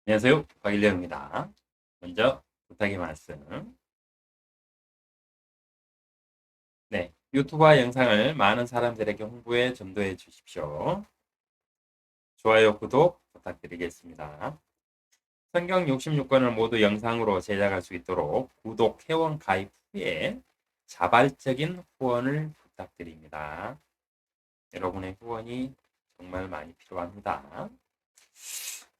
안녕하세요. 박일령입니다. 먼저 부탁의 말씀. 네, 유튜브와 영상을 많은 사람들에게 홍보해 전도해 주십시오. 좋아요, 구독 부탁드리겠습니다. 성경 66권을 모두 영상으로 제작할 수 있도록 구독, 회원 가입 후에 자발적인 후원을 부탁드립니다. 여러분의 후원이 정말 많이 필요합니다.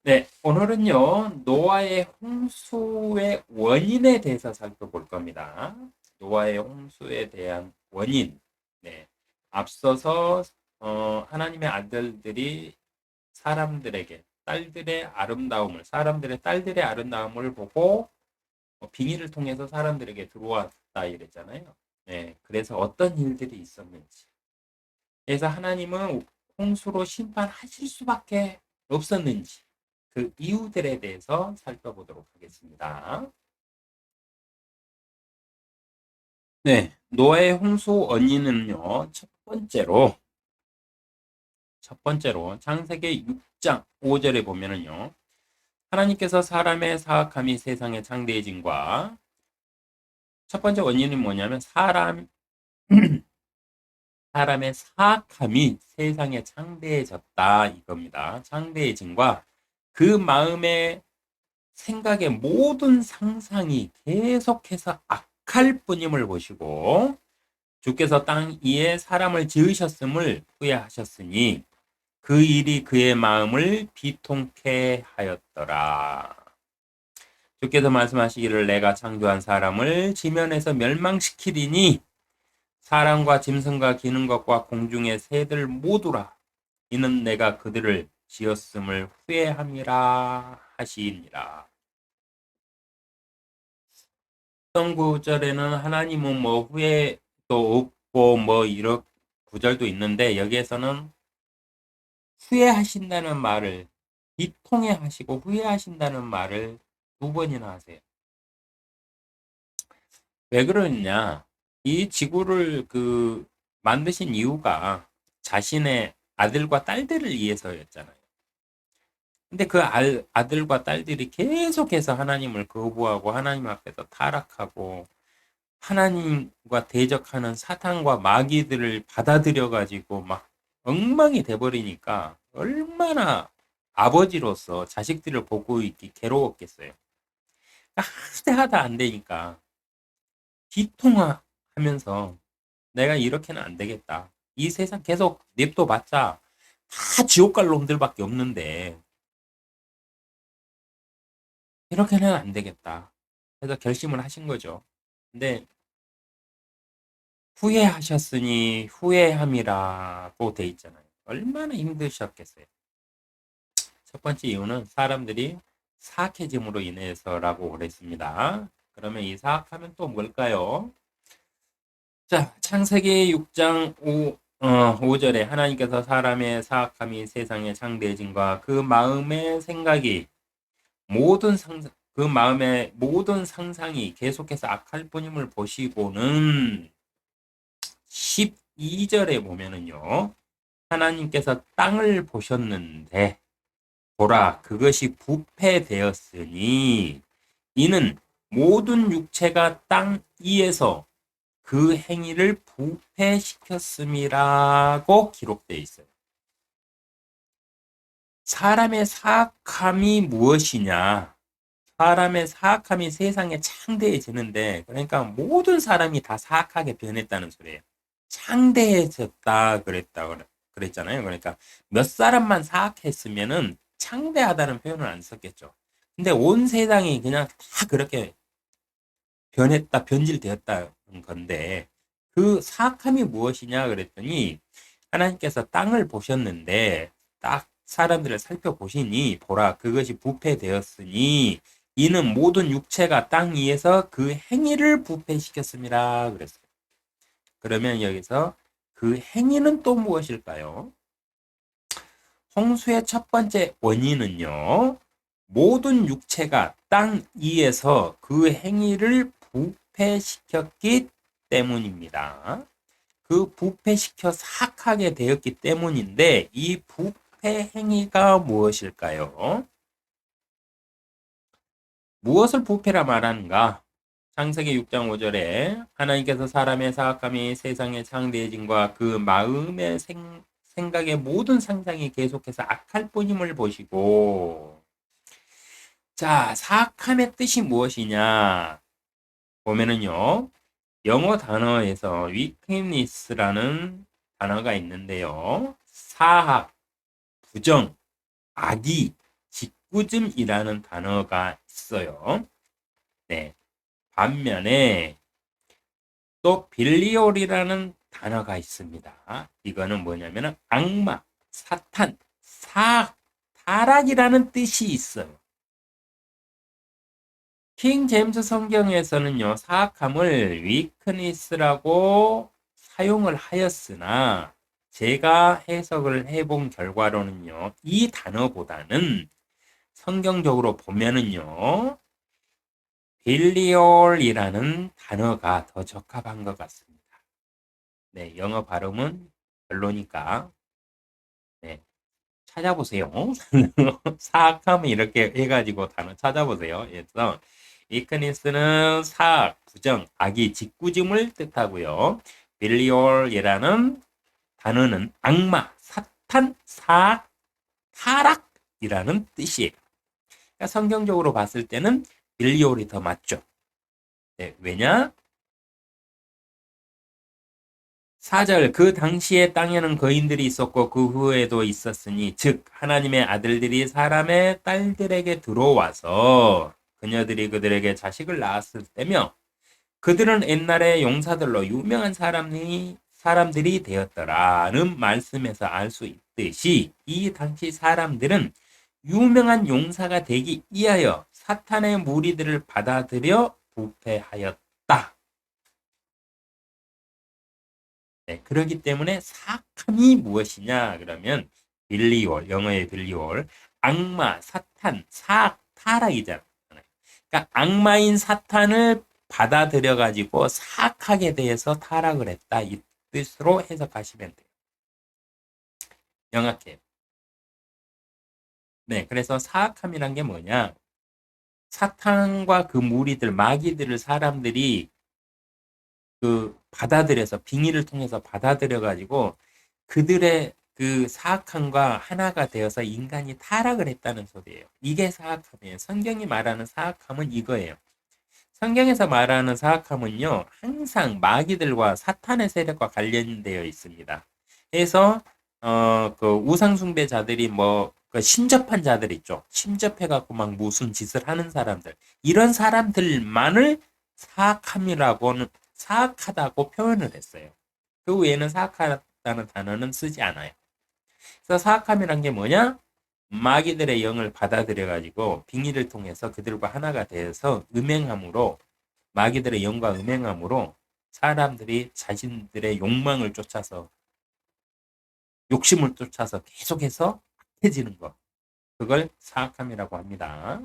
네, 오늘은요, 노아의 홍수의 원인에 대해서 살펴볼 겁니다. 노아의 홍수에 대한 원인. 네, 앞서서 하나님의 아들들이 사람들의 딸들의 아름다움을 보고 빙의를 통해서 사람들에게 들어왔다 이랬잖아요. 네, 그래서 어떤 일들이 있었는지. 그래서 하나님은 홍수로 심판하실 수밖에 없었는지. 그 이유들에 대해서 살펴보도록 하겠습니다. 네, 노아의 홍수 원인은요, 첫 번째로 창세기 6장 5절에 보면은요, 하나님께서 사람의 사악함이 세상에 창대해진과 첫 번째 원인은 뭐냐면 사람의 사악함이 세상에 창대해졌다 이겁니다. 창대해진과 그 마음의 생각의 모든 상상이 계속해서 악할 뿐임을 보시고 주께서 땅 위에 사람을 지으셨음을 후회하셨으니 그 일이 그의 마음을 비통케 하였더라. 주께서 말씀하시기를 내가 창조한 사람을 지면에서 멸망시키리니 사람과 짐승과 기는 것과 공중의 새들 모두라. 이는 내가 그들을 지었음을 후회함이라 하시니라. 어떤 구절에는 하나님은 뭐 후회도 없고 뭐 이런 구절도 있는데 여기에서는 후회하신다는 말을 비통해 하시고 후회하신다는 말을 두 번이나 하세요. 왜 그러느냐? 이 지구를 만드신 이유가 자신의 아들과 딸들을 위해서였잖아요. 근데 그 아들과 딸들이 계속해서 하나님을 거부하고 하나님 앞에서 타락하고 하나님과 대적하는 사탄과 마귀들을 받아들여 가지고 막 엉망이 돼버리니까 얼마나 아버지로서 자식들을 보고 있기 괴로웠겠어요. 하다 안 되니까 비통하면서 내가 이렇게는 안 되겠다. 이 세상 계속 냅둬 봤자 다 지옥 갈 놈들밖에 없는데 이렇게는 안 되겠다. 그래서 결심을 하신 거죠. 근데 후회하셨으니 후회함이라고 돼 있잖아요. 얼마나 힘드셨겠어요. 첫 번째 이유는 사람들이 사악해짐으로 인해서라고 그랬습니다. 그러면 이 사악하면 또 뭘까요? 자, 창세기 6장 5절에 하나님께서 사람의 사악함이 세상에 창대해진과 그 마음의 생각이 그 마음의 모든 상상이 계속해서 악할 뿐임을 보시고는 12절에 보면은요. 하나님께서 땅을 보셨는데 보라 그것이 부패되었으니 이는 모든 육체가 땅 위에서 그 행위를 부패시켰음이라고 기록되어 있어요. 사람의 사악함이 무엇이냐? 사람의 사악함이 세상에 창대해지는데 그러니까 모든 사람이 다 사악하게 변했다는 소리예요. 창대해졌다 그랬잖아요. 그러니까 몇 사람만 사악했으면은 창대하다는 표현을 안 썼겠죠. 근데 온 세상이 그냥 다 그렇게 변질되었다는 건데 그 사악함이 무엇이냐 그랬더니 하나님께서 땅을 보셨는데 딱 사람들을 살펴보시니 보라 그것이 부패되었으니 이는 모든 육체가 땅 위에서 그 행위를 부패시켰습니다 그랬어요. 그러면 여기서 그 행위는 또 무엇일까요? 홍수의 첫 번째 원인은요. 모든 육체가 땅 위에서 그 행위를 부패시켰기 때문입니다. 그 부패시켜 사악하게 되었기 때문인데 이 부패 행위가 무엇일까요? 무엇을 부패라 말하는가? 창세기 6장 5절에 하나님께서 사람의 사악함이 세상의 창대해짐과 그 마음의 생각의 모든 상상이 계속해서 악할 뿐임을 보시고, 자, 사악함의 뜻이 무엇이냐? 보면은요, 영어 단어에서 wickedness라는 단어가 있는데요. 사악, 부정, 악의, 짓궂음이라는 단어가 있어요. 네. 반면에 또 빌리올이라는 단어가 있습니다. 이거는 뭐냐면 악마, 사탄, 사악, 타락이라는 뜻이 있어요. 킹 제임스 성경에서는요, 사악함을 위크니스라고 사용을 하였으나 제가 해석을 해본 결과로는요, 이 단어보다는 성경적으로 보면은요, 빌리올이라는 단어가 더 적합한 것 같습니다. 네, 영어 발음은 별로니까 네, 찾아보세요. 사악함 이렇게 해가지고 단어 찾아보세요. 그래서 이크니스는 사악, 부정, 악의, 짓궂음을 뜻하고요. 빌리올이라는 단어는 악마, 사탄, 사악, 타락이라는 뜻이에요. 그러니까 성경적으로 봤을 때는 빌리올이 더 맞죠. 네, 왜냐? 4절 그 당시에 땅에는 거인들이 있었고 그 후에도 있었으니 즉 하나님의 아들들이 사람의 딸들에게 들어와서 그녀들이 그들에게 자식을 낳았을 때며 그들은 옛날에 용사들로 유명한 사람들이 되었더라는 말씀에서 알 수 있듯이 이 당시 사람들은 유명한 용사가 되기 위하여 사탄의 무리들을 받아들여 부패하였다. 네, 그렇기 때문에 사악함이 무엇이냐 그러면 빌리올, 영어의 빌리올, 악마, 사탄, 사악, 타락이잖아요. 그러니까 악마인 사탄을 받아들여 가지고 사악하게 대해서 타락을 했다 이 뜻으로 해석하시면 돼요. 명확해요. 네, 그래서 사악함이란 게 뭐냐? 사탄과 그 무리들, 마귀들을 사람들이 그 받아들여서 빙의를 통해서 받아들여 가지고 그들의 그 사악함과 하나가 되어서 인간이 타락을 했다는 소리예요. 이게 사악함이에요. 성경이 말하는 사악함은 이거예요. 성경에서 말하는 사악함은요, 항상 마귀들과 사탄의 세력과 관련되어 있습니다. 그래서 그 우상숭배자들이 그 신접한 자들 있죠. 신접해갖고 막 무슨 짓을 하는 사람들, 이런 사람들만을 사악함이라고는 사악하다고 표현을 했어요. 그 외에는 사악하다는 단어는 쓰지 않아요. 그래서 사악함이란 게 뭐냐? 마귀들의 영을 받아들여 가지고 빙의를 통해서 그들과 하나가 되어서 음행함으로 마귀들의 영과 음행함으로 사람들이 자신들의 욕망을 쫓아서 욕심을 쫓아서 계속해서 악해지는 것. 그걸 사악함이라고 합니다.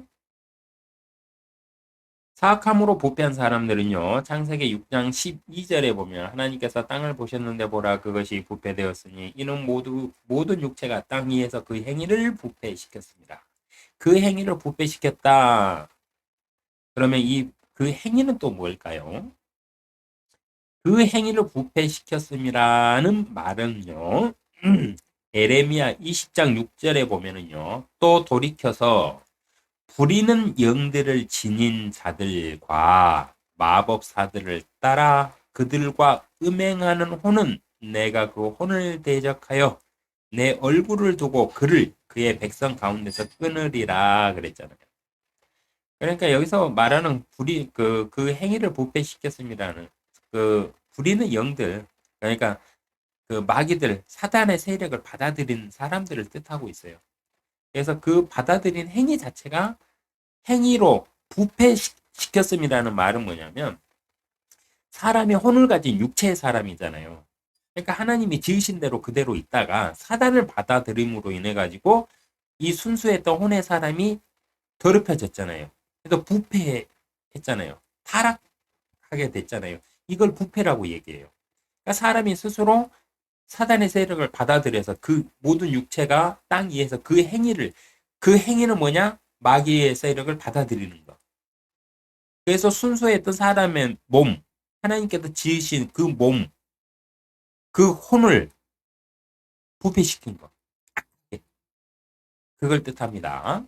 사악함으로 부패한 사람들은요. 창세기 6장 12절에 보면 하나님께서 땅을 보셨는데 보라 그것이 부패되었으니 이는 모든 육체가 땅 위에서 그 행위를 부패시켰습니다. 그 행위를 부패시켰다. 그러면 그 행위는 또 뭘까요? 그 행위를 부패시켰음이라는 말은요. 에레미야 20장 6절에 보면은요. 또 돌이켜서 부리는 영들을 지닌 자들과 마법사들을 따라 그들과 음행하는 혼은 내가 그 혼을 대적하여 내 얼굴을 두고 그의 백성 가운데서 끊으리라 그랬잖아요. 그러니까 여기서 말하는 그 행위를 부패시켰습니다는 부리는 영들, 그러니까 그 마귀들, 사단의 세력을 받아들인 사람들을 뜻하고 있어요. 그래서 그 받아들인 행위 자체가 행위로 부패시켰음이라는 말은 뭐냐면 사람이 혼을 가진 육체의 사람이잖아요. 그러니까 하나님이 지으신 대로 그대로 있다가 사단을 받아들임으로 인해 가지고 이 순수했던 혼의 사람이 더럽혀졌잖아요. 그래서 부패했잖아요. 타락하게 됐잖아요. 이걸 부패라고 얘기해요. 그러니까 사람이 스스로 사단의 세력을 받아들여서 그 모든 육체가 땅 위에서 그 행위는 뭐냐? 마귀의 세력을 받아들이는 거. 그래서 순수했던 사람의 몸, 하나님께서 지으신 그 몸, 그 혼을 부패시킨 것. 그걸 뜻합니다.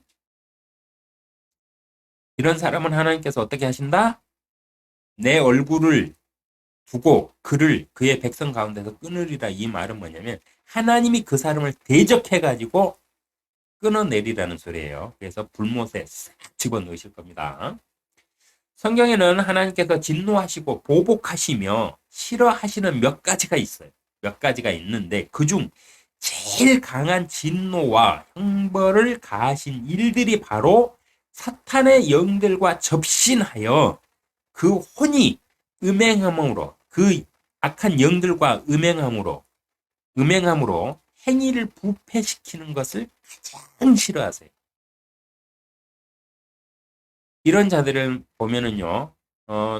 이런 사람은 하나님께서 어떻게 하신다? 내 얼굴을 두고 그를 그의 백성 가운데서 끊으리라. 이 말은 뭐냐면 하나님이 그 사람을 대적해가지고 끊어내리라는 소리예요. 그래서 불못에 싹 집어넣으실 겁니다. 성경에는 하나님께서 진노하시고 보복하시며 싫어하시는 몇 가지가 있어요. 몇 가지가 있는데 그중 제일 강한 진노와 형벌을 가하신 일들이 바로 사탄의 영들과 접신하여 그 혼이 음행함으로, 그 악한 영들과 음행함으로 행위를 부패시키는 것을 가장 싫어하세요. 이런 자들을 보면은요,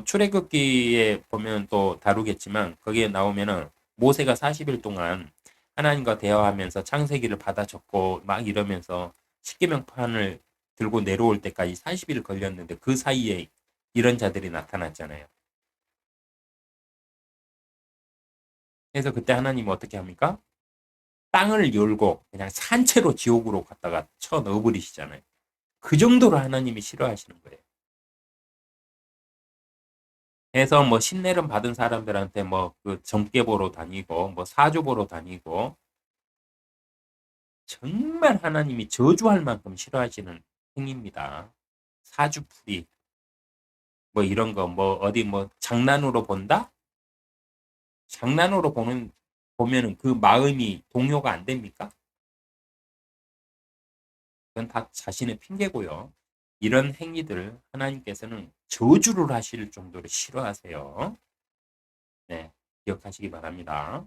출애굽기에 보면 또 다루겠지만 거기에 나오면은 모세가 40일 동안 하나님과 대화하면서 창세기를 받아 적고 막 이러면서 십계명판을 들고 내려올 때까지 40일 걸렸는데 그 사이에 이런 자들이 나타났잖아요. 그래서 그때 하나님은 어떻게 합니까? 땅을 열고 그냥 산채로 지옥으로 갖다가 쳐 넣어버리시잖아요. 그 정도로 하나님이 싫어하시는 거예요. 그래서 뭐 신내림 받은 사람들한테 뭐 그 점괘 보러 다니고 뭐 사주 보러 다니고 정말 하나님이 저주할 만큼 싫어하시는 행위입니다. 사주풀이 뭐 이런 거 뭐 어디 뭐 장난으로 본다? 장난으로 보면은 그 마음이 동요가 안 됩니까? 그건 다 자신의 핑계고요. 이런 행위들 하나님께서는 저주를 하실 정도로 싫어하세요. 네, 기억하시기 바랍니다.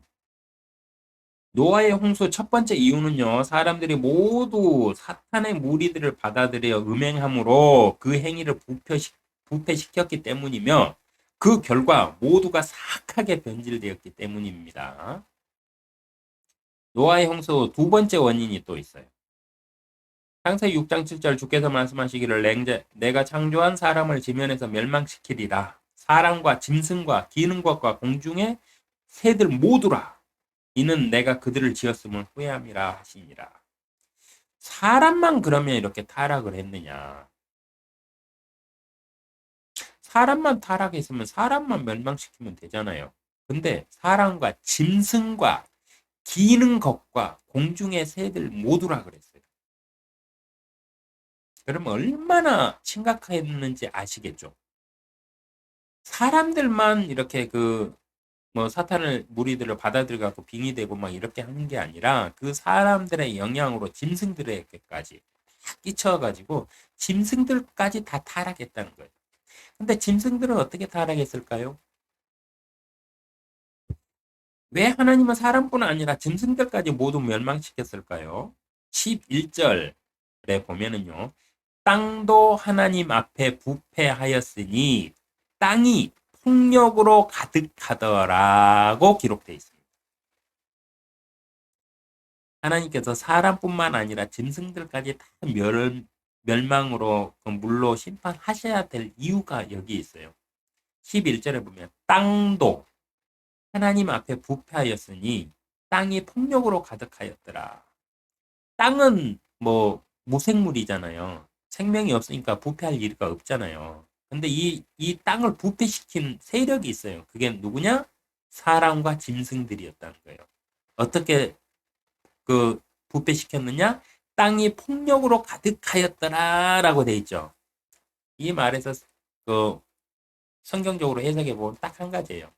노아의 홍수 첫 번째 이유는요, 사람들이 모두 사탄의 무리들을 받아들여 음행함으로 그 행위를 부패시켰기 때문이며, 그 결과 모두가 사악하게 변질되었기 때문입니다. 노아의 홍수 두 번째 원인이 또 있어요. 창세기 6장 7절 주께서 말씀하시기를 내가 창조한 사람을 지면에서 멸망시키리라. 사람과 짐승과 기는 것과 공중의 새들 모두라. 이는 내가 그들을 지었음을 후회함이라 하시니라. 사람만 그러면 이렇게 타락을 했느냐. 사람만 타락했으면 사람만 멸망시키면 되잖아요. 근데 사람과 짐승과 기는 것과 공중의 새들 모두라 그랬어요. 그러면 얼마나 심각했는지 아시겠죠? 사람들만 이렇게 뭐 사탄을 무리들을 받아들여갖고 빙의 되고 막 이렇게 하는 게 아니라 그 사람들의 영향으로 짐승들에게까지 다 끼쳐가지고 짐승들까지 다 타락했다는 거예요. 근데 짐승들은 어떻게 타락했을까요? 왜 하나님은 사람뿐 아니라 짐승들까지 모두 멸망시켰을까요? 11절에 보면은요. 땅도 하나님 앞에 부패하였으니 땅이 폭력으로 가득하더라고 기록되어 있습니다. 하나님께서 사람뿐만 아니라 짐승들까지 다 멸망으로 그 물로 심판하셔야 될 이유가 여기 있어요. 11절에 보면 땅도 하나님 앞에 부패하였으니 땅이 폭력으로 가득하였더라. 땅은 뭐 무생물이잖아요. 생명이 없으니까 부패할 일가 없잖아요. 근데 이 땅을 부패시킨 세력이 있어요. 그게 누구냐? 사람과 짐승들이었다는 거예요. 어떻게 부패시켰느냐? 땅이 폭력으로 가득하였더라라고 돼 있죠. 이 말에서 그 성경적으로 해석해 보면 딱 한 가지예요.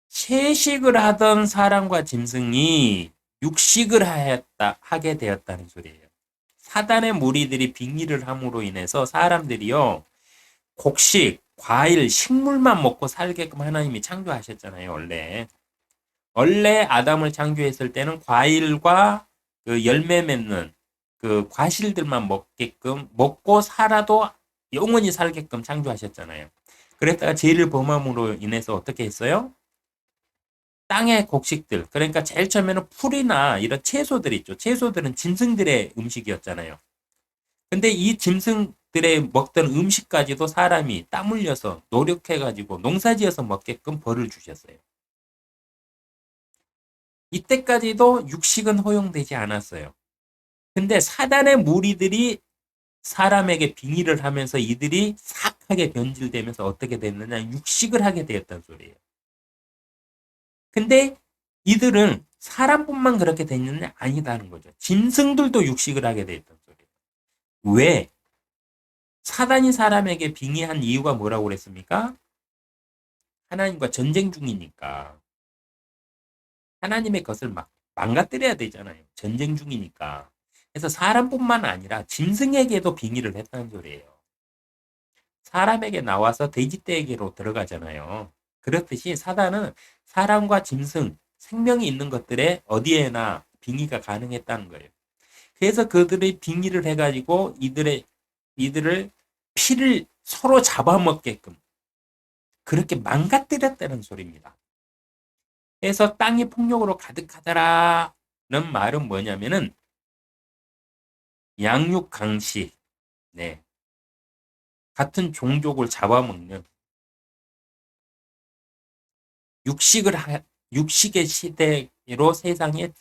채식을 하던 사람과 짐승이 육식을 하게 되었다는 소리예요. 사단의 무리들이 빙의를 함으로 인해서 사람들이요, 곡식, 과일, 식물만 먹고 살게끔 하나님이 창조하셨잖아요, 원래. 원래 아담을 창조했을 때는 과일과 그 열매 맺는 그 과실들만 먹고 살아도 영원히 살게끔 창조하셨잖아요. 그랬다가 죄를 범함으로 인해서 어떻게 했어요? 땅의 곡식들, 그러니까 제일 처음에는 풀이나 이런 채소들 있죠. 채소들은 짐승들의 음식이었잖아요. 근데 이 짐승들의 먹던 음식까지도 사람이 땀 흘려서 노력해가지고 농사지어서 먹게끔 벌을 주셨어요. 이때까지도 육식은 허용되지 않았어요. 근데 사단의 무리들이 사람에게 빙의를 하면서 이들이 사악하게 변질되면서 어떻게 됐느냐, 육식을 하게 되었단 소리예요. 근데 이들은 사람뿐만 그렇게 됐느냐, 아니다는 거죠. 짐승들도 육식을 하게 되었단 소리예요. 왜? 사단이 사람에게 빙의한 이유가 뭐라고 그랬습니까? 하나님과 전쟁 중이니까. 하나님의 것을 막 망가뜨려야 되잖아요. 전쟁 중이니까. 그래서 사람뿐만 아니라 짐승에게도 빙의를 했다는 소리예요. 사람에게 나와서 돼지떼에게로 들어가잖아요. 그렇듯이 사단은 사람과 짐승, 생명이 있는 것들에 어디에나 빙의가 가능했다는 거예요. 그래서 그들의 빙의를 해가지고 이들을 피를 서로 잡아먹게끔 그렇게 망가뜨렸다는 소리입니다. 그래서 땅이 폭력으로 가득하더라는 말은 뭐냐면은 양육 강식, 네, 같은 종족을 잡아먹는 육식을 육식의 시대로 세상에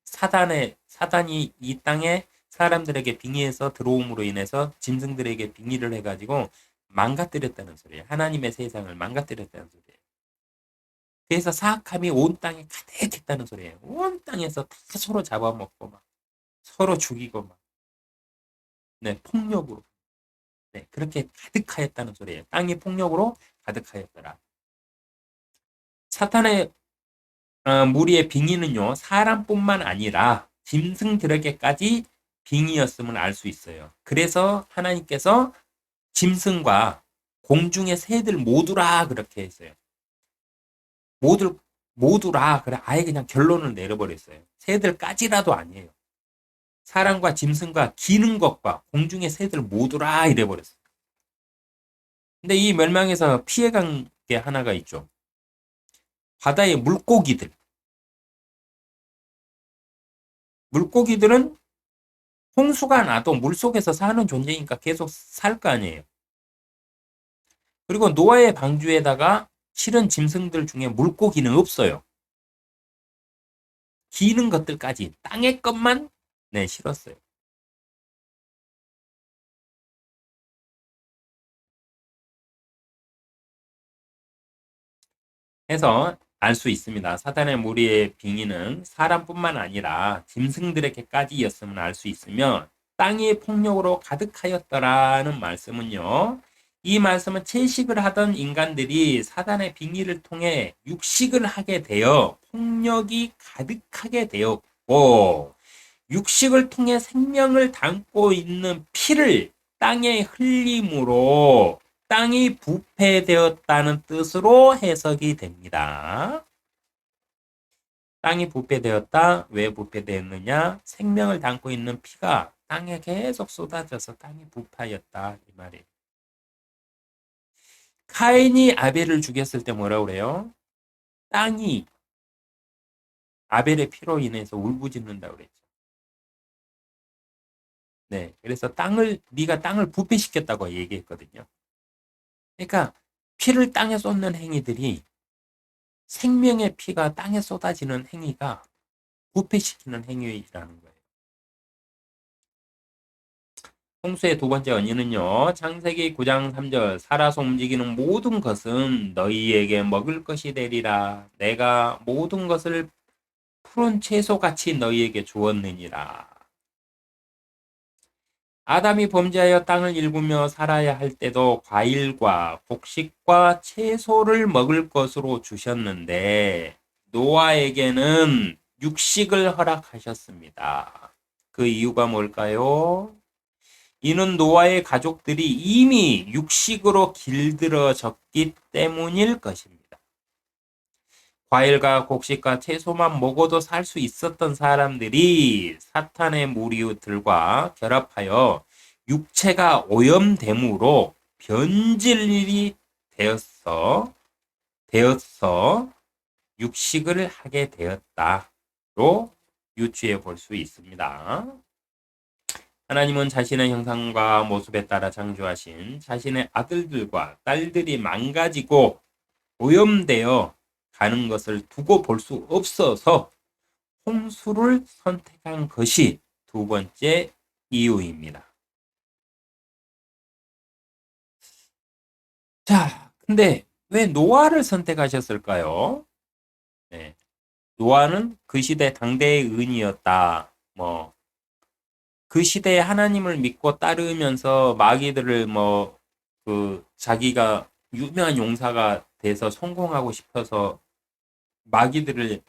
사단이 이 땅에 사람들에게 빙의해서 들어옴으로 인해서 짐승들에게 빙의를 해가지고 망가뜨렸다는 소리예요. 하나님의 세상을 망가뜨렸다는 소리예요. 그래서 사악함이 온 땅에 가득했다는 소리예요. 온 땅에서 다 서로 잡아먹고 막 서로 죽이고 막 네, 폭력으로 네, 그렇게 가득하였다는 소리예요. 땅이 폭력으로 가득하였더라. 사탄의 무리의 빙의는요, 사람뿐만 아니라 짐승들에게까지 빙의였음을 알 수 있어요. 그래서 하나님께서 짐승과 공중의 새들 모두라 그렇게 했어요. 모두라 그래 아예 그냥 결론을 내려버렸어요. 새들까지라도 아니에요. 사람과 짐승과 기는 것과 공중의 새들 모두라 이래버렸어요. 근데 이 멸망에서 피해간 게 하나가 있죠. 바다의 물고기들. 물고기들은 홍수가 나도 물속에서 사는 존재니까 계속 살 거 아니에요. 그리고 노아의 방주에다가 실은 짐승들 중에 물고기는 없어요. 기는 것들까지 땅의 것만 네, 실었어요. 해서 알 수 있습니다. 사단의 무리의 빙의는 사람뿐만 아니라 짐승들에게까지였음을 알 수 있으며 땅이 폭력으로 가득하였더라는 말씀은요. 이 말씀은 채식을 하던 인간들이 사단의 빙의를 통해 육식을 하게 되어 폭력이 가득하게 되었고 육식을 통해 생명을 담고 있는 피를 땅에 흘림으로 땅이 부패되었다는 뜻으로 해석이 됩니다. 땅이 부패되었다. 왜 부패되었느냐? 생명을 담고 있는 피가 땅에 계속 쏟아져서 땅이 부패하였다. 이 말이에요. 카인이 아벨을 죽였을 때 뭐라고 그래요? 땅이 아벨의 피로 인해서 울부짖는다고 그랬죠. 네. 그래서 네가 땅을 부패시켰다고 얘기했거든요. 그러니까 피를 땅에 쏟는 행위들이 생명의 피가 땅에 쏟아지는 행위가 부패시키는 행위라는 거예요. 홍수의 두 번째 원인은요. 창세기 9장 3절 살아서 움직이는 모든 것은 너희에게 먹을 것이 되리라. 내가 모든 것을 푸른 채소같이 너희에게 주었느니라. 아담이 범죄하여 땅을 일구며 살아야 할 때도 과일과 곡식과 채소를 먹을 것으로 주셨는데 노아에게는 육식을 허락하셨습니다. 그 이유가 뭘까요? 이는 노아의 가족들이 이미 육식으로 길들어졌기 때문일 것입니다. 과일과 곡식과 채소만 먹어도 살 수 있었던 사람들이 사탄의 무리들과 결합하여 육체가 오염됨으로 변질이 되었어 육식을 하게 되었다로 유추해 볼 수 있습니다. 하나님은 자신의 형상과 모습에 따라 창조하신 자신의 아들들과 딸들이 망가지고 오염되어 가는 것을 두고 볼 수 없어서 홍수를 선택한 것이 두 번째 이유입니다. 자, 근데 왜 노아를 선택하셨을까요? 네, 노아는 그 시대 당대의 의인이었다. 그 시대에 하나님을 믿고 따르면서 마귀들을 자기가 유명한 용사가 돼서 성공하고 싶어서 마귀들을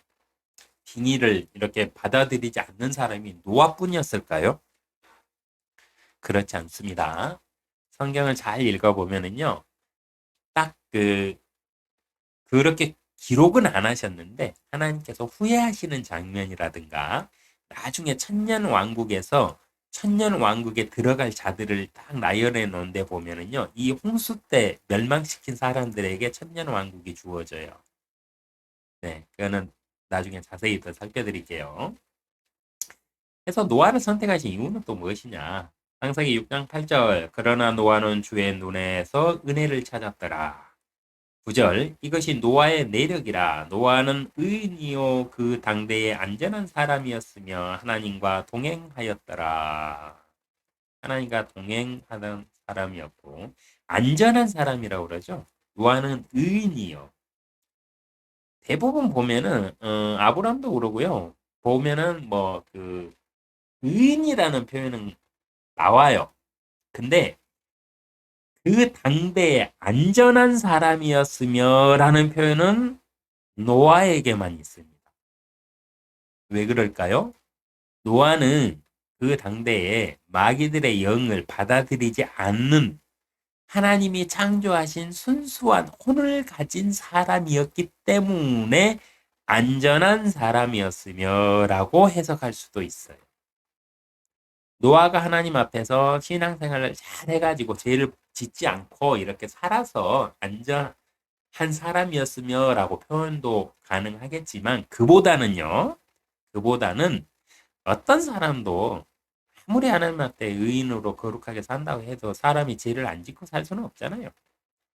빙의를 이렇게 받아들이지 않는 사람이 노아뿐이었을까요? 그렇지 않습니다. 성경을 잘 읽어보면은요, 딱 그렇게 기록은 안 하셨는데, 하나님께서 후회하시는 장면이라든가, 나중에 천년 왕국에 들어갈 자들을 딱 나열해 놓은 데 보면은요, 이 홍수 때 멸망시킨 사람들에게 천년 왕국이 주어져요. 네, 그거는 나중에 자세히 더 살펴드릴게요. 그래서 노아를 선택하신 이유는 또 무엇이냐? 창세기 6장 8절. 그러나 노아는 주의 눈에서 은혜를 찾았더라. 9절. 이것이 노아의 내력이라. 노아는 의인이요 그 당대에 안전한 사람이었으며 하나님과 동행하였더라. 하나님과 동행하던 사람이었고 안전한 사람이라고 그러죠. 노아는 의인이요. 대부분 보면은 아브람도 그러고요. 보면은 의인이라는 표현은 나와요. 근데 그 당대에 안전한 사람이었으며 라는 표현은 노아에게만 있습니다. 왜 그럴까요? 노아는 그 당대에 마귀들의 영을 받아들이지 않는 하나님이 창조하신 순수한 혼을 가진 사람이었기 때문에 안전한 사람이었으며 라고 해석할 수도 있어요. 노아가 하나님 앞에서 신앙생활을 잘 해가지고 죄를 짓지 않고 이렇게 살아서 안전한 사람이었으며 라고 표현도 가능하겠지만 그보다는 어떤 사람도 아무리 하나님 앞에 의인으로 거룩하게 산다고 해도 사람이 죄를 안 짓고 살 수는 없잖아요.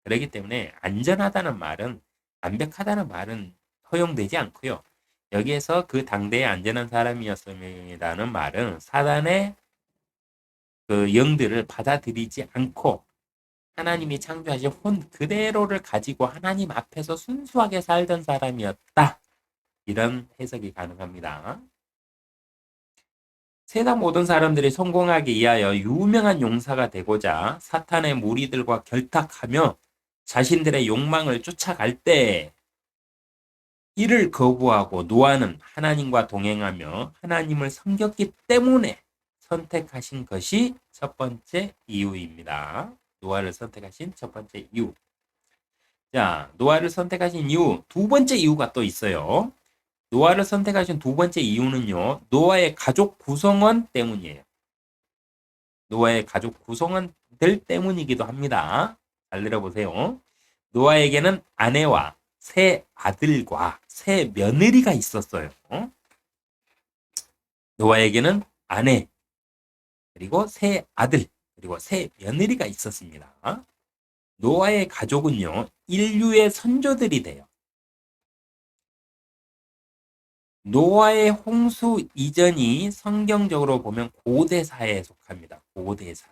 그렇기 때문에 안전하다는 말은 완벽하다는 말은 허용되지 않고요. 여기에서 그 당대에 안전한 사람이었음이라는 말은 사단의 그 영들을 받아들이지 않고 하나님이 창조하신 혼 그대로를 가지고 하나님 앞에서 순수하게 살던 사람이었다. 이런 해석이 가능합니다. 세상 모든 사람들이 성공하기 위하여 유명한 용사가 되고자 사탄의 무리들과 결탁하며 자신들의 욕망을 쫓아갈 때 이를 거부하고 노아는 하나님과 동행하며 하나님을 섬겼기 때문에 선택하신 것이 첫 번째 이유입니다. 노아를 선택하신 첫 번째 이유. 자, 노아를 선택하신 이유, 두 번째 이유가 또 있어요. 노아를 선택하신 두 번째 이유는요, 노아의 가족 구성원 때문이에요. 노아의 가족 구성원들 때문이기도 합니다. 잘 들어보세요. 노아에게는 아내와 세 아들과 세 며느리가 있었어요. 노아에게는 아내, 그리고 세 아들, 그리고 세 며느리가 있었습니다. 노아의 가족은요, 인류의 선조들이 돼요. 노아의 홍수 이전이 성경적으로 보면 고대사에 속합니다. 고대사.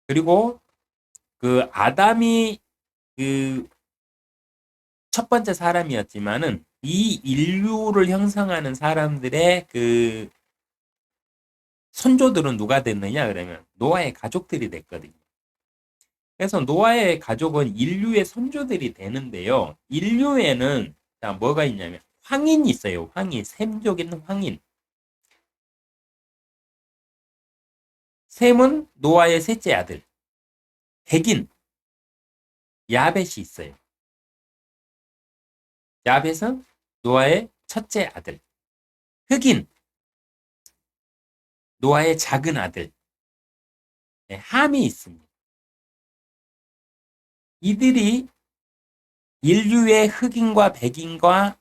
그리고 그 아담이 그 첫 번째 사람이었지만은 이 인류를 형성하는 사람들의 그 선조들은 누가 됐느냐 그러면 노아의 가족들이 됐거든요. 그래서 노아의 가족은 인류의 선조들이 되는데요. 인류에는 자, 뭐가 있냐면 황인이 있어요. 황인, 셈족인 황인. 셈은 노아의 셋째 아들. 백인, 야벳이 있어요. 야벳은 노아의 첫째 아들. 흑인, 노아의 작은 아들. 네, 함이 있습니다. 이들이 인류의 흑인과 백인과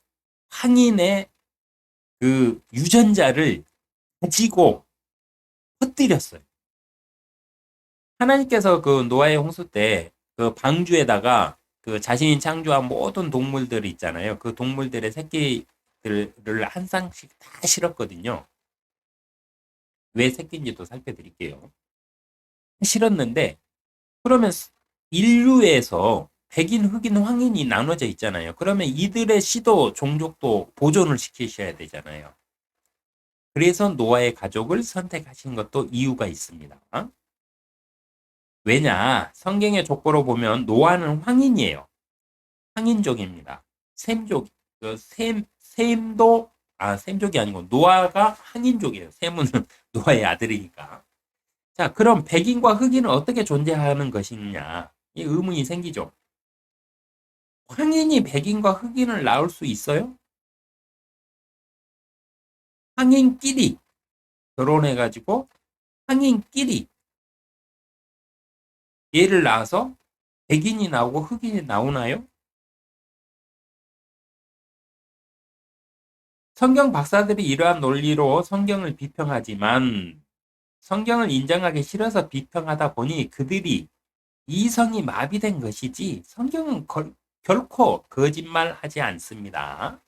황인의 그 유전자를 가지고 흩뜨렸어요. 하나님께서 그 노아의 홍수 때 그 방주에다가 그 자신이 창조한 모든 동물들 있잖아요. 그 동물들의 새끼들을 한 쌍씩 다 실었거든요. 왜 새끼인지도 살펴드릴게요. 실었는데 그러면 인류에서 백인, 흑인, 황인이 나눠져 있잖아요. 그러면 이들의 씨도 종족도 보존을 시키셔야 되잖아요. 그래서 노아의 가족을 선택하신 것도 이유가 있습니다. 왜냐? 성경의 족보로 보면 노아는 황인이에요. 황인족입니다. 셈족, 셈도, 셈족이 아니고 노아가 황인족이에요. 셈은 노아의 아들이니까. 자, 그럼 백인과 흑인은 어떻게 존재하는 것이냐? 이 의문이 생기죠. 황인이 백인과 흑인을 낳을 수 있어요? 황인끼리 결혼해가지고 황인끼리 얘를 낳아서 백인이 나오고 흑인이 나오나요? 성경 박사들이 이러한 논리로 성경을 비평하지만 성경을 인정하기 싫어서 비평하다 보니 그들이 이성이 마비된 것이지 성경은 결코 거짓말하지 않습니다.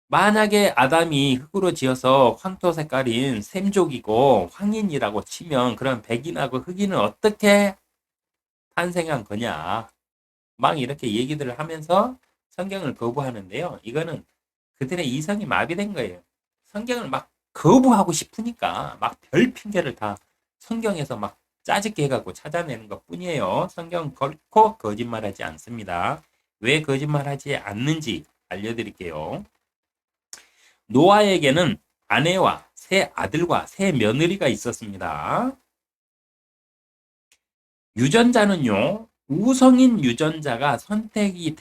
만약에 아담이 흙으로 지어서 황토 색깔인 셈족이고 황인이라고 치면 그럼 백인하고 흑인은 어떻게 탄생한 거냐? 막 이렇게 얘기들을 하면서 성경을 거부하는데요. 이거는 그들의 이성이 마비된 거예요. 성경을 막 거부하고 싶으니까 막 별 핑계를 다 성경에서 막 짜집게 해갖고 찾아내는 것 뿐이에요. 성경은 결코 거짓말하지 않습니다. 왜 거짓말하지 않는지 알려드릴게요. 노아에게는 아내와 세 아들과 세 며느리가 있었습니다. 유전자는요, 우성인 유전자가 선택이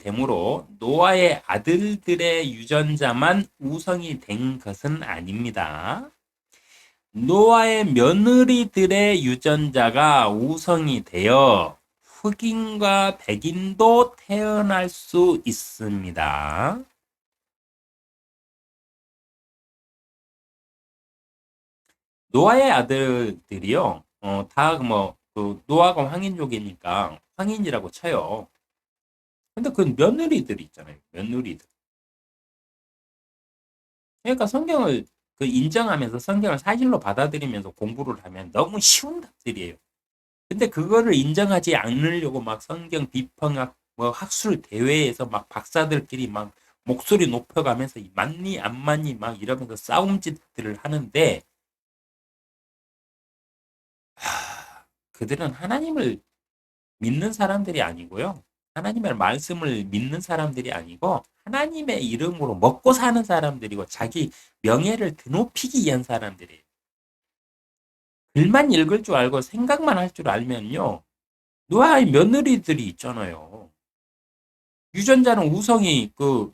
되므로 노아의 아들들의 유전자만 우성이 된 것은 아닙니다. 노아의 며느리들의 유전자가 우성이 되어 흑인과 백인도 태어날 수 있습니다. 노아의 아들들이요, 다 그 노아가 황인족이니까 황인이라고 쳐요. 근데 그 며느리들 있잖아요. 며느리들. 그러니까 성경을 그 인정하면서 성경을 사실로 받아들이면서 공부를 하면 너무 쉬운 답들이에요. 근데 그거를 인정하지 않으려고 막 성경 비평학 뭐 학술 대회에서 막 박사들끼리 막 목소리 높여가면서 맞니 안 맞니 막 이러면서 싸움짓들을 하는데 그들은 하나님을 믿는 사람들이 아니고요. 하나님의 말씀을 믿는 사람들이 아니고 하나님의 이름으로 먹고 사는 사람들이고 자기 명예를 드높이기 위한 사람들이에요. 글만 읽을 줄 알고 생각만 할 줄 알면요. 노아의 며느리들이 있잖아요. 유전자는 우성이 그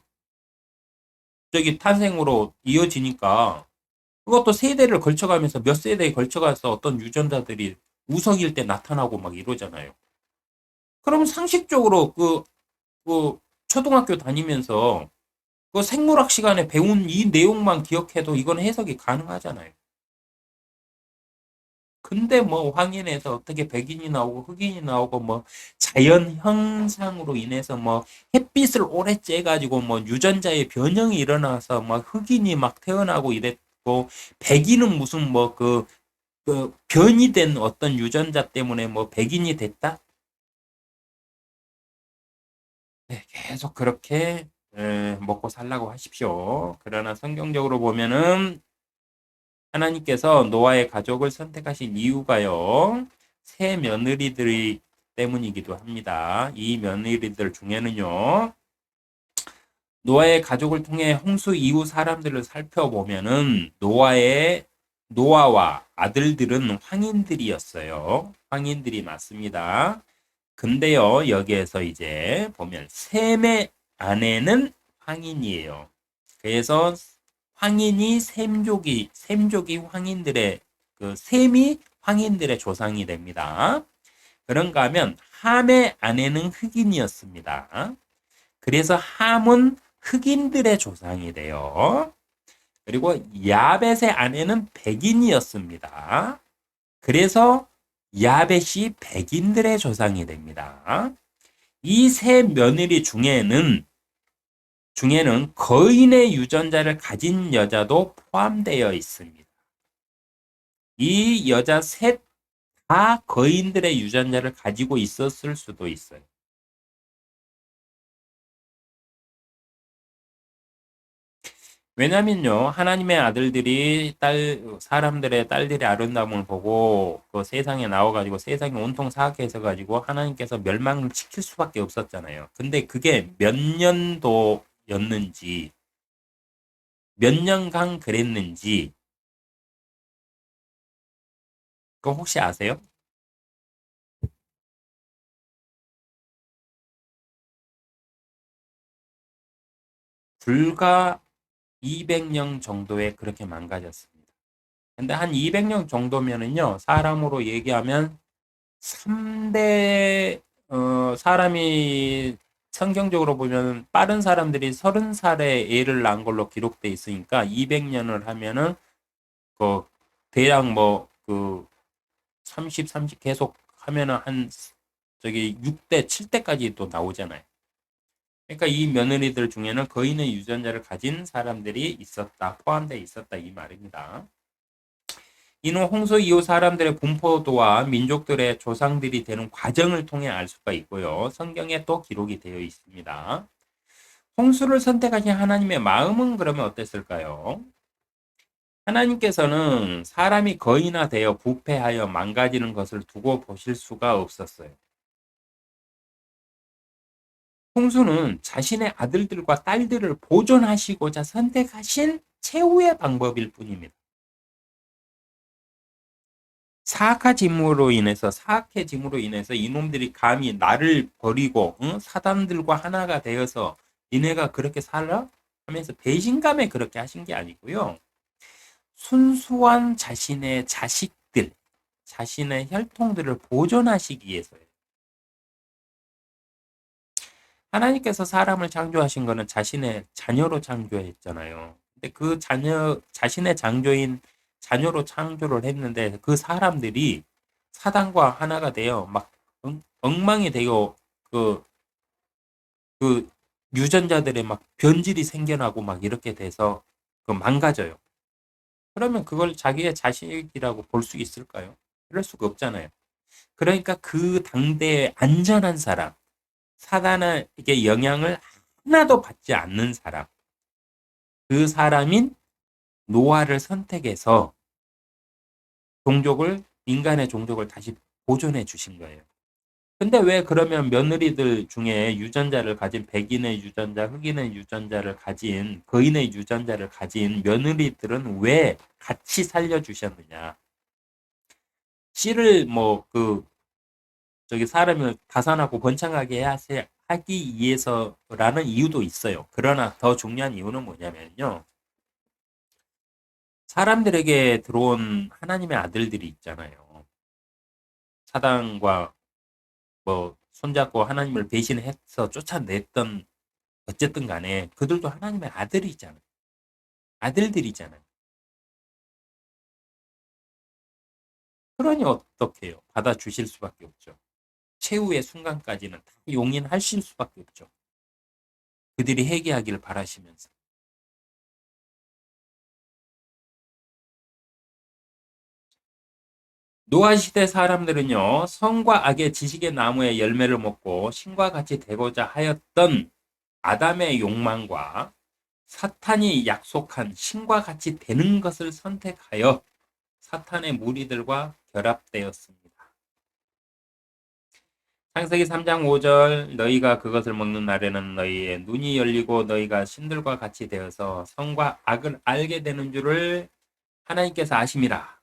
저기 탄생으로 이어지니까 그것도 세대를 걸쳐가면서 몇 세대에 걸쳐가서 어떤 유전자들이 우성일 때 나타나고 막 이러잖아요. 그럼 상식적으로 그 초등학교 다니면서 그 생물학 시간에 배운 이 내용만 기억해도 이건 해석이 가능하잖아요. 근데 뭐 황인에서 어떻게 백인이 나오고 흑인이 나오고 뭐 자연 현상으로 인해서 뭐 햇빛을 오래 쬐가지고 뭐 유전자의 변형이 일어나서 막 흑인이 막 태어나고 이랬고 백인은 무슨 뭐 그 변이 된 어떤 유전자 때문에 뭐 백인이 됐다? 네, 계속 그렇게 먹고 살라고 하십시오. 그러나 성경적으로 보면은 하나님께서 노아의 가족을 선택하신 이유가요. 세 며느리들이 때문이기도 합니다. 이 며느리들 중에는요. 노아의 가족을 통해 홍수 이후 사람들을 살펴보면은 노아와 아들들은 황인들이었어요. 황인들이 맞습니다. 근데요, 여기에서 이제 보면 셈의 아내는 황인이에요. 그래서 황인이 셈족이 황인들의 그 셈이 황인들의 조상이 됩니다. 그런가 하면 함의 아내는 흑인이었습니다. 그래서 함은 흑인들의 조상이 돼요. 그리고 야벳의 아내는 백인이었습니다. 그래서 야벳이 백인들의 조상이 됩니다. 이 세 며느리 중에는 거인의 유전자를 가진 여자도 포함되어 있습니다. 이 여자 셋 다 거인들의 유전자를 가지고 있었을 수도 있어요. 왜냐면요, 하나님의 아들들이 사람들의 딸들의 아름다움을 보고 그 세상에 나와가지고 세상이 온통 사악해서 가지고 하나님께서 멸망을 시킬 수밖에 없었잖아요. 근데 그게 몇 년도였는지, 몇 년간 그랬는지, 그거 혹시 아세요? 불과 200년 정도에 그렇게 망가졌습니다. 근데 한 200년 정도면은요, 사람으로 얘기하면 3대, 사람이 성경적으로 보면 빠른 사람들이 30살에 애를 낳은 걸로 기록돼 있으니까 200년을 하면은 그 대략 뭐 그 30 계속 하면은 한 저기 6대, 7대까지 또 나오잖아요. 그러니까 이 며느리들 중에는 거인의 유전자를 가진 사람들이 있었다, 포함되어 있었다 이 말입니다. 이는 홍수 이후 사람들의 분포도와 민족들의 조상들이 되는 과정을 통해 알 수가 있고요. 성경에 또 기록이 되어 있습니다. 홍수를 선택하신 하나님의 마음은 그러면 어땠을까요? 하나님께서는 사람이 거인화되어 부패하여 망가지는 것을 두고 보실 수가 없었어요. 홍수는 자신의 아들들과 딸들을 보존하시고자 선택하신 최후의 방법일 뿐입니다. 사악해짐으로 인해서 이놈들이 감히 나를 버리고 사단들과 하나가 되어서 니네가 그렇게 살아? 하면서 배신감에 그렇게 하신 게 아니고요. 순수한 자신의 자식들, 자신의 혈통들을 보존하시기 위해서예요. 하나님께서 사람을 창조하신 거는 자신의 자녀로 창조했잖아요. 근데 그 자신의 창조인 자녀로 창조를 했는데 그 사람들이 사단과 하나가 되어 막 엉망이 되고 그, 그 유전자들의 막 변질이 생겨나고 막 이렇게 돼서 그 망가져요. 그러면 그걸 자기의 자식이라고 볼 수 있을까요? 그럴 수가 없잖아요. 그러니까 그 당대의 안전한 사람, 사단에게 영향을 하나도 받지 않는 사람, 그 사람인 노아를 선택해서 인간의 종족을 다시 보존해 주신 거예요. 근데 왜 그러면 며느리들 중에 유전자를 가진 백인의 유전자, 흑인의 유전자를 가진, 거인의 유전자를 가진 며느리들은 왜 같이 살려주셨느냐? 씨를 저기 사람을 다산하고 번창하게 하기 위해서라는 이유도 있어요. 그러나 더 중요한 이유는 뭐냐면요. 사람들에게 들어온 하나님의 아들들이 있잖아요. 사단과 손잡고 하나님을 배신해서 쫓아냈던 어쨌든 간에 그들도 하나님의 아들이잖아요. 아들들이잖아요. 그러니 어떡해요? 받아주실 수밖에 없죠. 최후의 순간까지는 다 용인하실 수밖에 없죠. 그들이 회개하기를 바라시면서. 노아 시대 사람들은요, 성과 악의 지식의 나무의 열매를 먹고 신과 같이 되고자 하였던 아담의 욕망과 사탄이 약속한 신과 같이 되는 것을 선택하여 사탄의 무리들과 결합되었습니다. 창세기 3장 5절 너희가 그것을 먹는 날에는 너희의 눈이 열리고 너희가 신들과 같이 되어서 선과 악을 알게 되는 줄을 하나님께서 아심이라.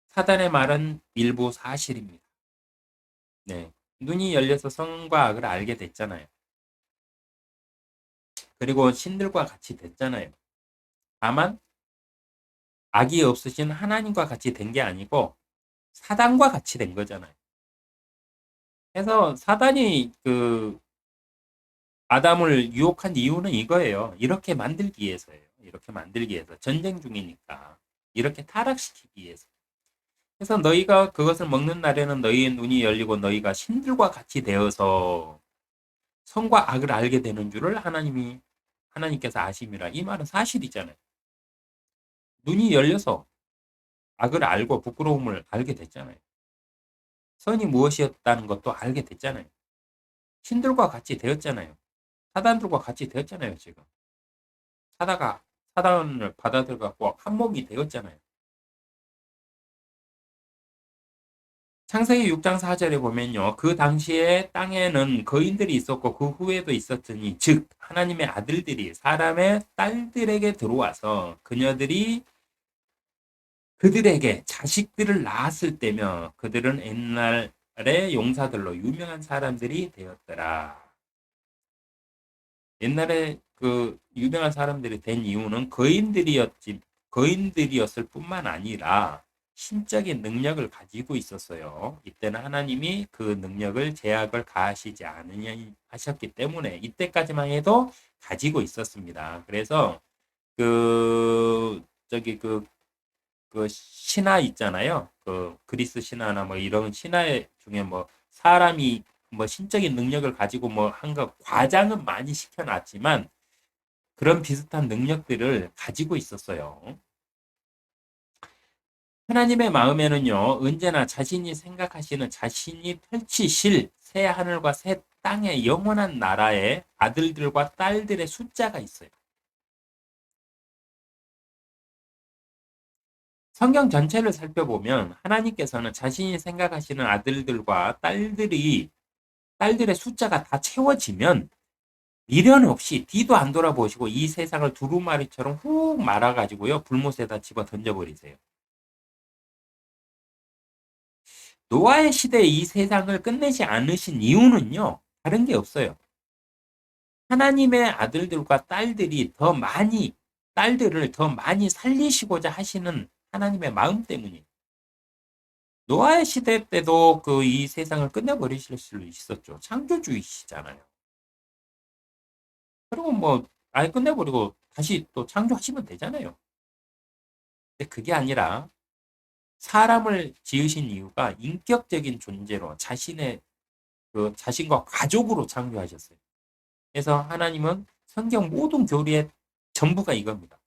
사단의 말은 일부 사실입니다. 네. 눈이 열려서 선과 악을 알게 됐잖아요. 그리고 신들과 같이 됐잖아요. 다만 악이 없으신 하나님과 같이 된 게 아니고 사단과 같이 된 거잖아요. 그래서 사단이 아담을 유혹한 이유는 이거예요. 이렇게 만들기 위해서예요. 이렇게 만들기 위해서. 전쟁 중이니까. 이렇게 타락시키기 위해서. 그래서 너희가 그것을 먹는 날에는 너희의 눈이 열리고 너희가 신들과 같이 되어서 선과 악을 알게 되는 줄을 하나님께서 아심이라. 이 말은 사실이잖아요. 눈이 열려서 악을 알고 부끄러움을 알게 됐잖아요. 선이 무엇이었다는 것도 알게 됐잖아요. 신들과 같이 되었잖아요. 사단들과 같이 되었잖아요, 지금. 사다가 사단을 받아들여갖고 한 몸이 되었잖아요. 창세기 6장 4절에 보면요. 그 당시에 땅에는 거인들이 있었고 그 후에도 있었으니 즉 하나님의 아들들이 사람의 딸들에게 들어와서 그녀들이 그들에게 자식들을 낳았을 때며 그들은 옛날의 용사들로 유명한 사람들이 되었더라. 옛날에 그 유명한 사람들이 된 이유는 거인들이었을 뿐만 아니라 신적인 능력을 가지고 있었어요. 이때는 하나님이 그 능력을 제약을 가하시지 않으냐 하셨기 때문에 이때까지만 해도 가지고 있었습니다. 그래서 그 저기 그 신화 있잖아요. 그 그리스 신화나 뭐 이런 신화 중에 뭐 사람이 뭐 신적인 능력을 가지고 뭐 한 거 과장은 많이 시켜놨지만 그런 비슷한 능력들을 가지고 있었어요. 하나님의 마음에는요, 언제나 자신이 생각하시는 자신이 펼치실 새 하늘과 새 땅의 영원한 나라의 아들들과 딸들의 숫자가 있어요. 성경 전체를 살펴보면 하나님께서는 자신이 생각하시는 아들들과 딸들의 숫자가 다 채워지면 미련 없이 뒤도 안 돌아보시고 이 세상을 두루마리처럼 훅 말아가지고요, 불못에다 집어 던져버리세요. 노아의 시대에 이 세상을 끝내지 않으신 이유는요, 다른 게 없어요. 하나님의 아들들과 딸들을 더 많이 살리시고자 하시는 하나님의 마음 때문이에요. 노아의 시대 때도 그 이 세상을 끝내버리실 수 있었죠. 창조주의시잖아요. 그리고 뭐 아예 끝내버리고 다시 또 창조하시면 되잖아요. 근데 그게 아니라 사람을 지으신 이유가 인격적인 존재로 자신과 가족으로 창조하셨어요. 그래서 하나님은 성경 모든 교리의 전부가 이겁니다.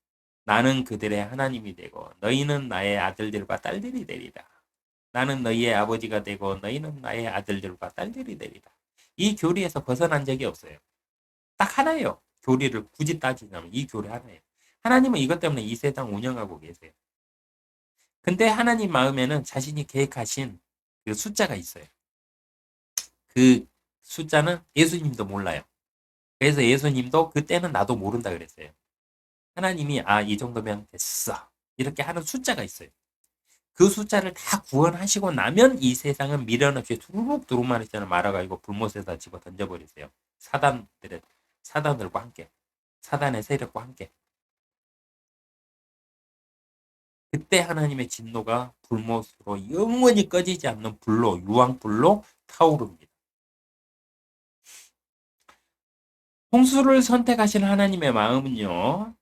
나는 그들의 하나님이 되고 너희는 나의 아들들과 딸들이 되리라. 나는 너희의 아버지가 되고 너희는 나의 아들들과 딸들이 되리라. 이 교리에서 벗어난 적이 없어요. 딱 하나예요. 교리를 굳이 따지자면 이 교리 하나예요. 하나님은 이것 때문에 이 세상 운영하고 계세요. 근데 하나님 마음에는 자신이 계획하신 그 숫자가 있어요. 그 숫자는 예수님도 몰라요. 그래서 예수님도 그때는 나도 모른다 그랬어요. 하나님이 이 정도면 됐어. 이렇게 하는 숫자가 있어요. 그 숫자를 다 구원하시고 나면 이 세상은 미련 없이 두루룩 두루마리처럼 말아가지고 불못에다 집어 던져버리세요. 사단들과 함께. 사단의 세력과 함께. 그때 하나님의 진노가 불못으로 영원히 꺼지지 않는 불로, 유황불로 타오릅니다. 홍수를 선택하신 하나님의 마음은요,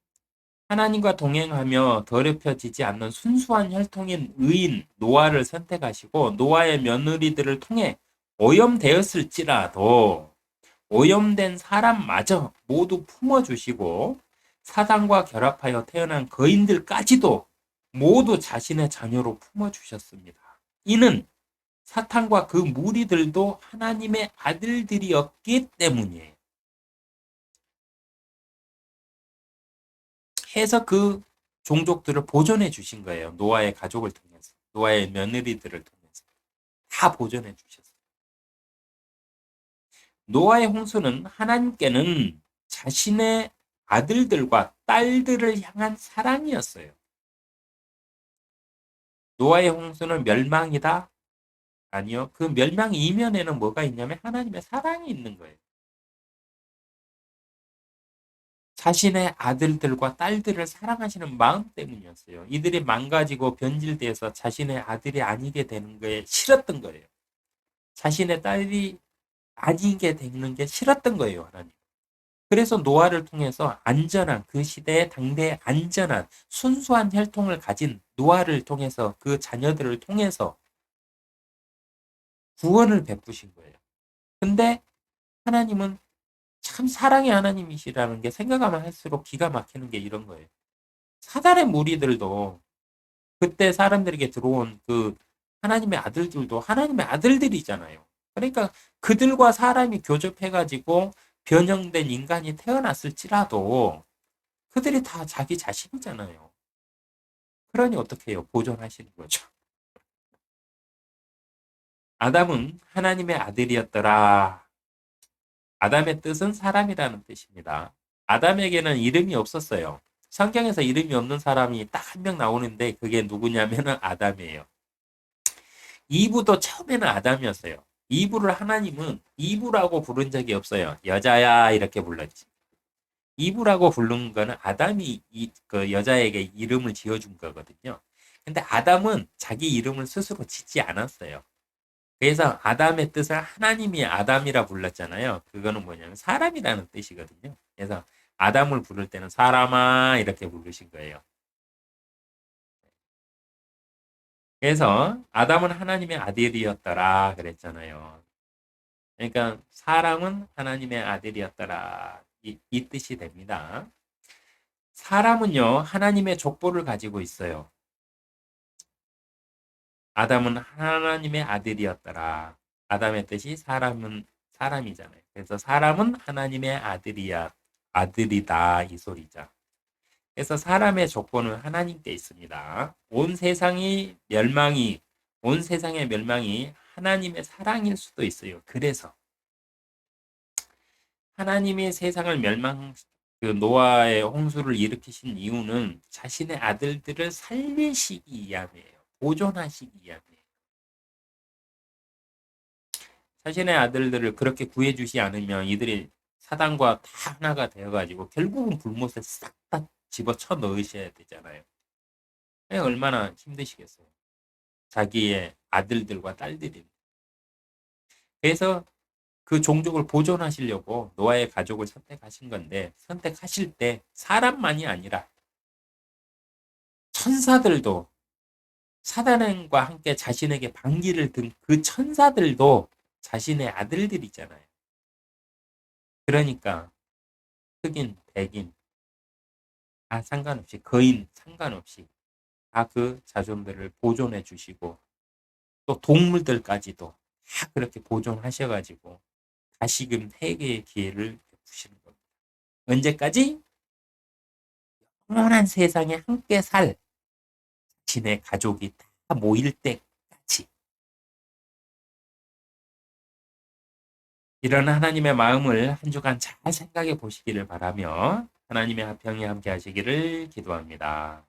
하나님과 동행하며 더럽혀지지 않는 순수한 혈통인 의인 노아를 선택하시고 노아의 며느리들을 통해 오염되었을지라도 오염된 사람마저 모두 품어주시고 사단과 결합하여 태어난 거인들까지도 모두 자신의 자녀로 품어주셨습니다. 이는 사탄과 그 무리들도 하나님의 아들들이었기 때문이에요. 해서 그 종족들을 보존해 주신 거예요. 노아의 가족을 통해서. 노아의 며느리들을 통해서. 다 보존해 주셨어요. 노아의 홍수는 하나님께는 자신의 아들들과 딸들을 향한 사랑이었어요. 노아의 홍수는 멸망이다? 아니요. 그 멸망 이면에는 뭐가 있냐면 하나님의 사랑이 있는 거예요. 자신의 아들들과 딸들을 사랑하시는 마음 때문이었어요. 이들이 망가지고 변질돼서 자신의 아들이 아니게 되는 게 싫었던 거예요. 자신의 딸이 아니게 되는 게 싫었던 거예요, 하나님. 그래서 노아를 통해서 안전한 그 시대의 당대의 안전한 순수한 혈통을 가진 노아를 통해서 그 자녀들을 통해서 구원을 베푸신 거예요. 근데 하나님은 참 사랑의 하나님이시라는 게 생각하면 할수록 기가 막히는 게 이런 거예요. 사단의 무리들도 그때 사람들에게 들어온 그 하나님의 아들들도 하나님의 아들들이잖아요. 그러니까 그들과 사람이 교접해가지고 변형된 인간이 태어났을지라도 그들이 다 자기 자신이잖아요. 그러니 어떻게 해요? 보존하시는 거죠. 아담은 하나님의 아들이었더라. 아담의 뜻은 사람이라는 뜻입니다. 아담에게는 이름이 없었어요. 성경에서 이름이 없는 사람이 딱 한 명 나오는데 그게 누구냐면은 아담이에요. 이브도 처음에는 아담이었어요. 이브를 하나님은 이브라고 부른 적이 없어요. 여자야 이렇게 불렀지. 이브라고 부른 거는 아담이 그 여자에게 이름을 지어준 거거든요. 근데 아담은 자기 이름을 스스로 짓지 않았어요. 그래서 아담의 뜻을 하나님이 아담이라 불렀잖아요. 그거는 뭐냐면 사람이라는 뜻이거든요. 그래서 아담을 부를 때는 사람아 이렇게 부르신 거예요. 그래서 아담은 하나님의 아들이었더라 그랬잖아요. 그러니까 사람은 하나님의 아들이었더라. 이 뜻이 됩니다. 사람은요, 하나님의 족보를 가지고 있어요. 아담은 하나님의 아들이었더라. 아담의 뜻이 사람은 사람이잖아요. 그래서 사람은 하나님의 아들이다. 이 소리죠. 그래서 사람의 족보는 하나님께 있습니다. 온 세상의 멸망이 하나님의 사랑일 수도 있어요. 그래서 하나님이 세상을 그 노아의 홍수를 일으키신 이유는 자신의 아들들을 살리시기 위함이에요. 보존하시기 위함이에요. 자신의 아들들을 그렇게 구해주지 않으면 이들이 사단과 다 하나가 되어가지고 결국은 불못에 싹 다 집어쳐 넣으셔야 되잖아요. 얼마나 힘드시겠어요. 자기의 아들들과 딸들이. 그래서 그 종족을 보존하시려고 노아의 가족을 선택하신 건데 선택하실 때 사람만이 아니라 천사들도 사단과 함께 자신에게 반기를 든 그 천사들도 자신의 아들들이잖아요. 그러니까 흑인, 백인 다 상관없이 거인 상관없이 다 그 자손들을 보존해 주시고 또 동물들까지도 다 그렇게 보존하셔가지고 다시금 회개의 기회를 베푸시는 겁니다. 언제까지? 영원한 세상에 함께 살 자신의 가족이 다 모일 때까지. 이런 하나님의 마음을 한 주간 잘 생각해 보시기를 바라며 하나님의 화평이 함께 하시기를 기도합니다.